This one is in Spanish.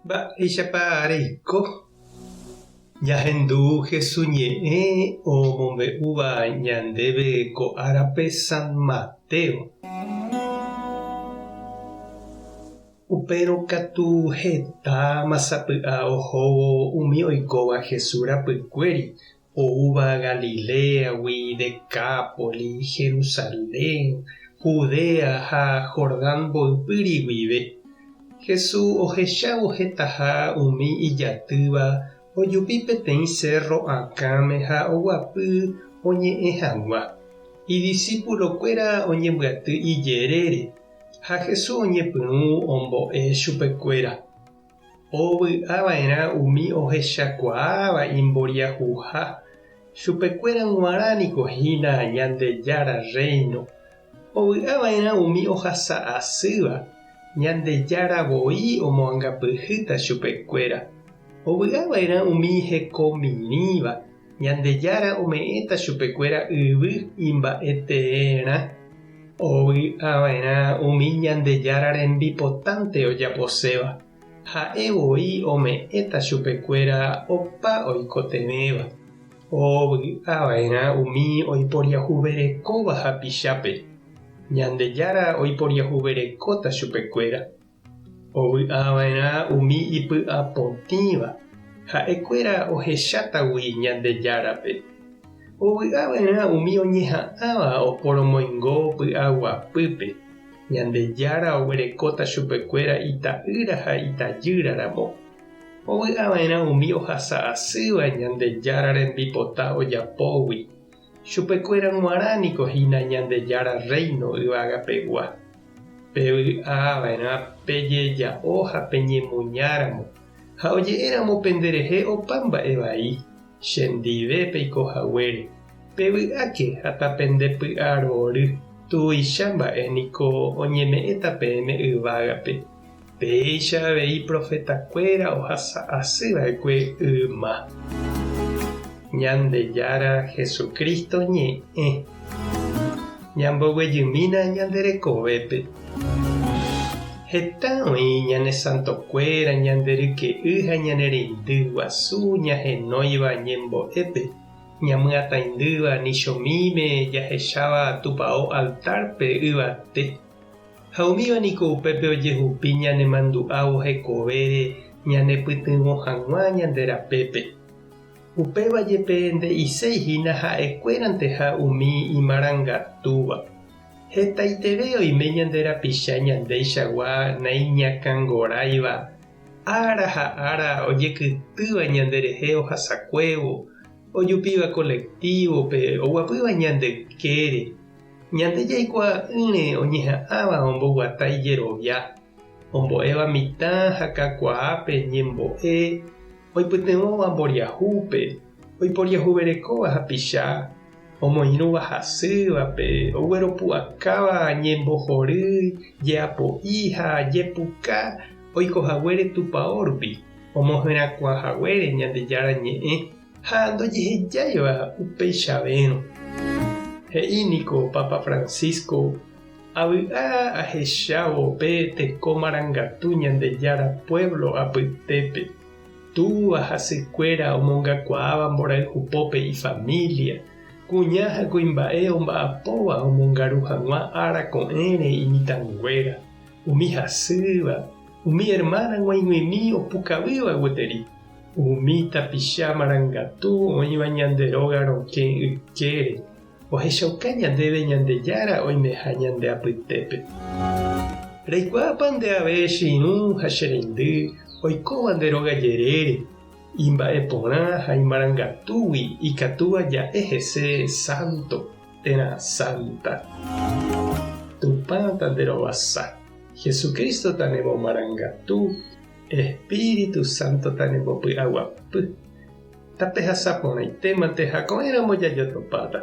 Mba'éichapa reiko jahendu Jesús ñe'ẽ omombe'úva ñandéve ko árape San Mateo. Upérõ katu heta masapy'a ohóvo umi oikóva Jesús rapykuéri oúva Galileagui, Decápolis, Jerusalén, Judea ha Jordán mboypýri guive. Jesús ohechávo hetaha umi ijatýva ojupi peteĩ cerro akãme ha oguapy oñe'ẽ hag̃ua. Idiscípulokuéra oñembyatý ijerére ha Jesús oñepyrũ ombo'e chupekuéra. Ovy'ava'erã umi ohechakuaáva imboriahuha. Chupekuéra guarániko hína Ñandejára reino. Ovy'ava'erã umi ohasa asýva. Ñandejáravoi omoangapyhýta chupekuéra. Ovy'ava'erã umi hekomirĩva. Ñandejára ome'ẽta chupekuéra yvy imba'eteerã. Ovy'ava'erã umi Ñandejára rembipotãnte ojaposéva. Ha'evoi ome'ẽta chupekuéra opa oikotevéva. Ovy'ava'erã umi oiporiahuverekóva hapichápe. Ñandejára oiporiahuverekóta chupekuéra. Ovy'ava'erã umi ipy'apotĩva. Ha'ekuéra ohechátagui Ñandejárape. Ovy'ava'erã umi oñeha'ãva oporomoingo py'aguapýpe. Ñandejára oguerekóta chupekuéra ita'ýra ha itajýraramo. Ovy'ava'erã umi ohasa asýva Ñandejára rembipota ojapógui. Chupekuéra guarániko hína Ñandejára reino yvagapegua. Pevy'ava'erã pejeja'o ha peñemuñáramo. Ha oje'éramo penderehe opa mba'e vai. Chendive peikohaguére. Pevy'áke ha tapendepy'arory. Tuicha mba'éniko oñeme'ẽta peẽme yvágape. Péicha avei profetakuéra ohasa asýva'ekue yma. Ñandejára Jesucristo ñe'ẽ. Ñamboguejymína ñanderekovépe. Heta oĩ ñane santokuéra ñanderyke'y ha ñanereindy guasu ñahenóiva ñembo'épe. Ñamyatãindýva nichomíme jahecháva tupão altárpe yvate. Ha umíva niko upépe ojehupi ñanemandu'ávo hekovére ñanepytyvõ hag̃ua ñanderapépe. Upéva jepe nde'iséihína ha'ekuérante ha umi imarangatúva. Hetaiterei oime ñanderapicha ñandéichagua naiñakãngorãiva. Ára ha ára ojekytýva ñanderehe ohasakuévo. Ojupíva colectivope oguapýva ñandekére. Ñande jaikuaa'ỹre oñeha'ãva omboguata ijerovia. Ombo'éva mitã ha kakuaápe ñembo'e. Oipytyvõva mboriahúpe. Oiporiahuverekóva hapicha. Omoirũva hasývape. Ogueropu'akáva ñembohory, jeapo'i ha jepuka oikohaguére tupão rupi. Omoherakuãhaguére Ñandejára ñe'ẽ. Ha ndojehejáiva upéichavérõ. He'íniko Papa Francisco avy'a ahechávo pe teko marangatu Ñandejára pueblo apytépe. Túva hasykuéra omongakuaáva mborayhupópe ifamilia. Kuña ha kuimba'e omba'apóva omongaru hag̃ua ára ko'ẽre imitãnguéra. Umi hasýva. Umi hermana g̃uaig̃uimi opukavýva gueteri. Umi tapicha marangatu oĩva ñanderóga rokẽ ykére. Ohechauka ñandéve Ñandejára oimeha ñande apytépe. Reikuaápa ndeave chirũ ha chereindy oikóva nderóga jerére. Imba'eporã ha imarangatúgui ikatúva ja'e hese santo, térã santa. Tupãta nderovasa. Jesucristo tanembo marangatu. Espíritu Santo tanembopy'aguapy. Tapehasaporãitémante ha ko'ẽramo jajotopáta.